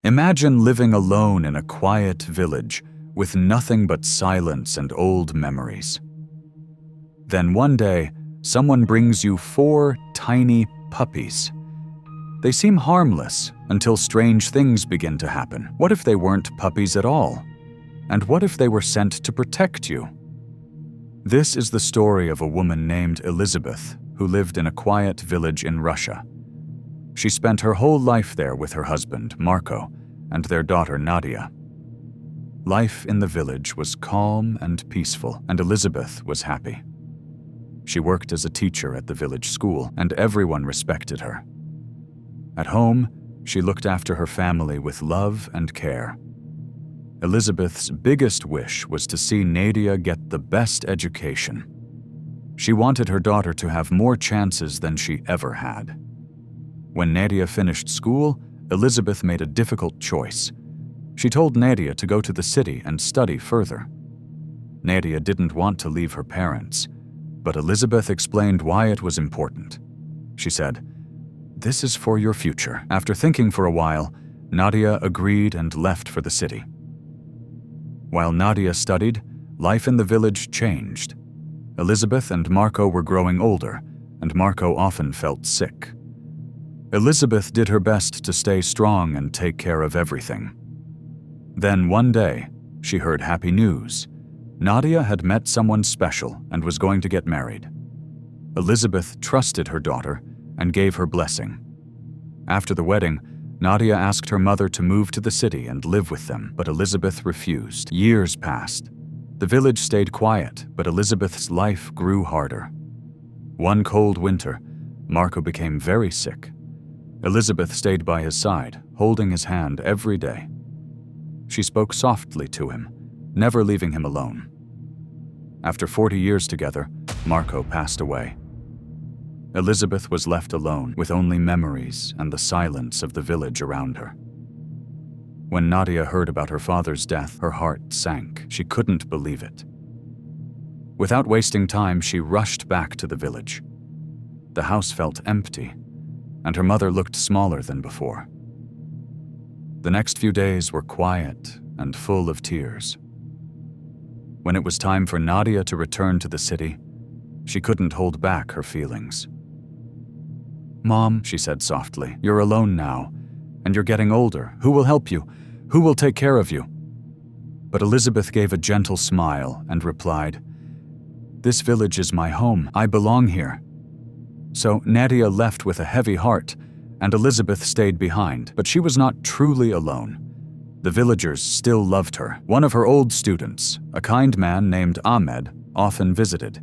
Imagine living alone in a quiet village with nothing but silence and old memories. Then one day, someone brings you 4 tiny puppies. They seem harmless until strange things begin to happen. What if they weren't puppies at all? And what if they were sent to protect you? This is the story of a woman named Elisabeth who lived in a quiet village in Russia. She spent her whole life there with her husband, Marco, and their daughter, Nadia. Life in the village was calm and peaceful, and Elisabeth was happy. She worked as a teacher at the village school, and everyone respected her. At home, she looked after her family with love and care. Elisabeth's biggest wish was to see Nadia get the best education. She wanted her daughter to have more chances than she ever had. When Nadia finished school, Elisabeth made a difficult choice. She told Nadia to go to the city and study further. Nadia didn't want to leave her parents, but Elisabeth explained why it was important. She said, "This is for your future." After thinking for a while, Nadia agreed and left for the city. While Nadia studied, life in the village changed. Elisabeth and Marco were growing older, and Marco often felt sick. Elisabeth did her best to stay strong and take care of everything. Then one day, she heard happy news. Nadia had met someone special and was going to get married. Elisabeth trusted her daughter and gave her blessing. After the wedding, Nadia asked her mother to move to the city and live with them, but Elisabeth refused. Years passed. The village stayed quiet, but Elisabeth's life grew harder. One cold winter, Marco became very sick. Elisabeth stayed by his side, holding his hand every day. She spoke softly to him, never leaving him alone. After 40 years together, Marco passed away. Elisabeth was left alone with only memories and the silence of the village around her. When Nadia heard about her father's death, her heart sank. She couldn't believe it. Without wasting time, she rushed back to the village. The house felt empty, and her mother looked smaller than before. The next few days were quiet and full of tears. When it was time for Nadia to return to the city, she couldn't hold back her feelings. "Mom," she said softly, "you're alone now, and you're getting older. Who will help you? Who will take care of you?" But Elisabeth gave a gentle smile and replied, "This village is my home. I belong here." So Nadia left with a heavy heart, and Elisabeth stayed behind, but she was not truly alone. The villagers still loved her. One of her old students, a kind man named Ahmed, often visited.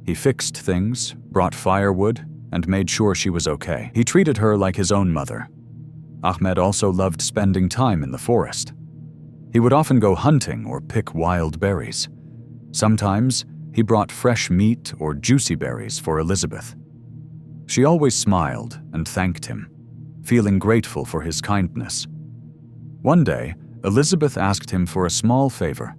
He fixed things, brought firewood, and made sure she was okay. He treated her like his own mother. Ahmed also loved spending time in the forest. He would often go hunting or pick wild berries. Sometimes he brought fresh meat or juicy berries for Elisabeth. She always smiled and thanked him, feeling grateful for his kindness. One day, Elisabeth asked him for a small favor.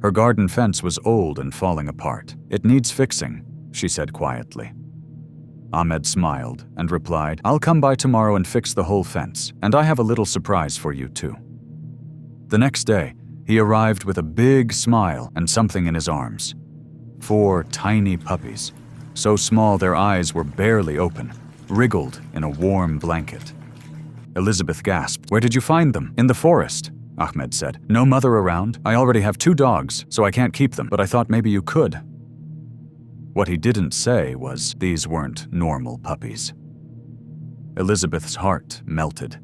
Her garden fence was old and falling apart. "It needs fixing," she said quietly. Ahmed smiled and replied, "I'll come by tomorrow and fix the whole fence, and I have a little surprise for you too." The next day, he arrived with a big smile and something in his arms. 4 tiny puppies, so small their eyes were barely open, wriggled in a warm blanket. Elisabeth gasped. "Where did you find them?" "In the forest," Ahmed said. "No mother around. I already have 2 dogs, so I can't keep them, but I thought maybe you could." What he didn't say was these weren't normal puppies. Elisabeth's heart melted.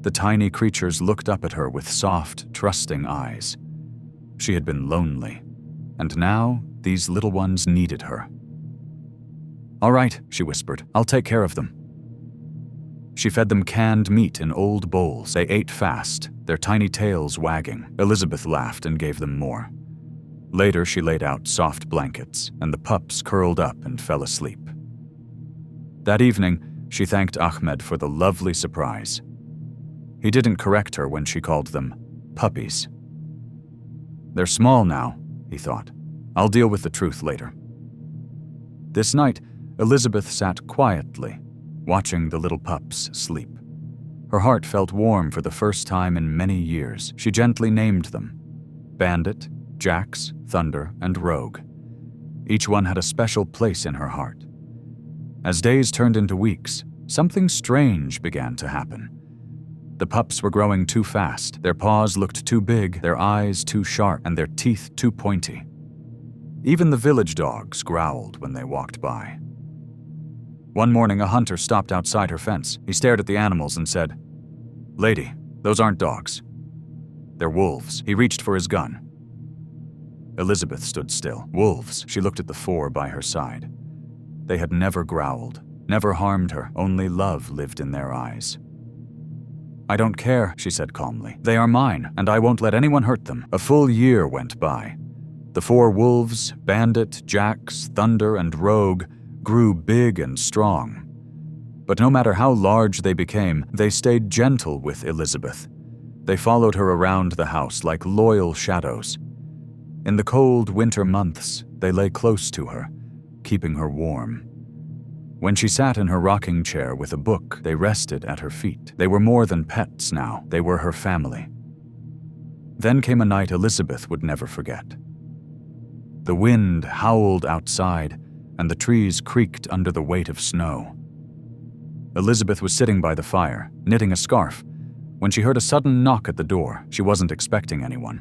The tiny creatures looked up at her with soft, trusting eyes. She had been lonely, and now these little ones needed her. "All right," she whispered, "I'll take care of them." She fed them canned meat in old bowls. They ate fast, their tiny tails wagging. Elisabeth laughed and gave them more. Later, she laid out soft blankets, and the pups curled up and fell asleep. That evening, she thanked Ahmed for the lovely surprise. He didn't correct her when she called them puppies. "They're small now," he thought. "I'll deal with the truth later." This night, Elisabeth sat quietly, watching the little pups sleep. Her heart felt warm for the first time in many years. She gently named them: Bandit, Jax, Thunder, and Rogue. Each one had a special place in her heart. As days turned into weeks, something strange began to happen. The pups were growing too fast. Their paws looked too big, their eyes too sharp, and their teeth too pointy. Even the village dogs growled when they walked by. One morning, a hunter stopped outside her fence. He stared at the animals and said, "Lady, those aren't dogs. They're wolves." He reached for his gun. Elisabeth stood still. Wolves. She looked at the four by her side. They had never growled, never harmed her. Only love lived in their eyes. "I don't care," she said calmly. "They are mine, and I won't let anyone hurt them." A full year went by. The four wolves, Bandit, Jax, Thunder, and Rogue, grew big and strong. But no matter how large they became, they stayed gentle with Elisabeth. They followed her around the house like loyal shadows. In the cold winter months, they lay close to her, keeping her warm. When she sat in her rocking chair with a book, they rested at her feet. They were more than pets now. They were her family. Then came a night Elisabeth would never forget. The wind howled outside, and the trees creaked under the weight of snow. Elisabeth was sitting by the fire, knitting a scarf, when she heard a sudden knock at the door. She wasn't expecting anyone.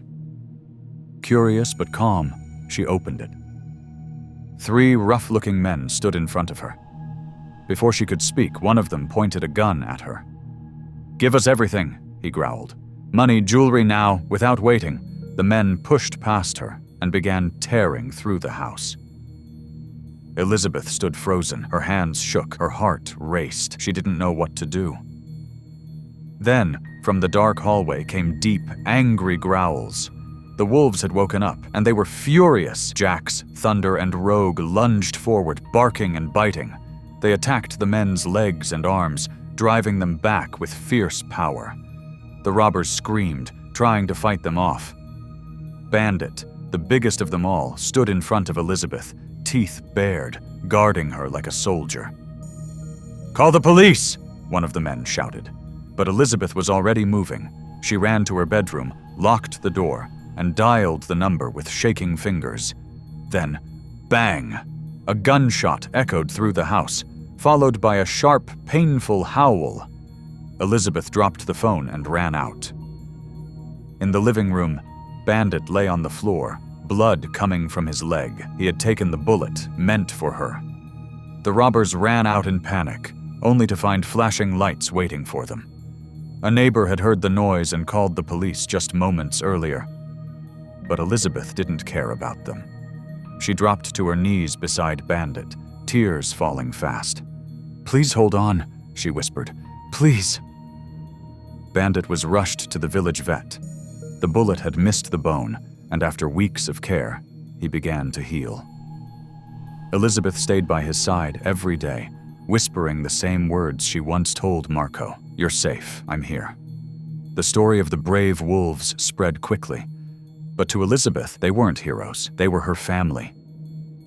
Curious but calm, she opened it. 3 rough-looking men stood in front of her. Before she could speak, one of them pointed a gun at her. "Give us everything," he growled. "Money, jewelry now." Without waiting, the men pushed past her and began tearing through the house. Elisabeth stood frozen. Her hands shook. Her heart raced. She didn't know what to do. Then, from the dark hallway came deep, angry growls. The wolves had woken up, and they were furious. Jax, Thunder, and Rogue lunged forward, barking and biting. They attacked the men's legs and arms, driving them back with fierce power. The robbers screamed, trying to fight them off. Bandit, the biggest of them all, stood in front of Elisabeth, teeth bared, guarding her like a soldier. "Call the police!" one of the men shouted. But Elisabeth was already moving. She ran to her bedroom, locked the door, and dialed the number with shaking fingers. Then, bang! A gunshot echoed through the house, followed by a sharp, painful howl. Elisabeth dropped the phone and ran out. In the living room, Bandit lay on the floor, blood coming from his leg. He had taken the bullet meant for her. The robbers ran out in panic, only to find flashing lights waiting for them. A neighbor had heard the noise and called the police just moments earlier. But Elisabeth didn't care about them. She dropped to her knees beside Bandit, tears falling fast. "Please hold on," she whispered. "Please." Bandit was rushed to the village vet. The bullet had missed the bone, and after weeks of care, he began to heal. Elisabeth stayed by his side every day, whispering the same words she once told Marco. "You're safe, I'm here." The story of the brave wolves spread quickly. But to Elisabeth, they weren't heroes. They were her family.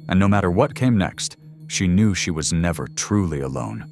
And no matter what came next, she knew she was never truly alone.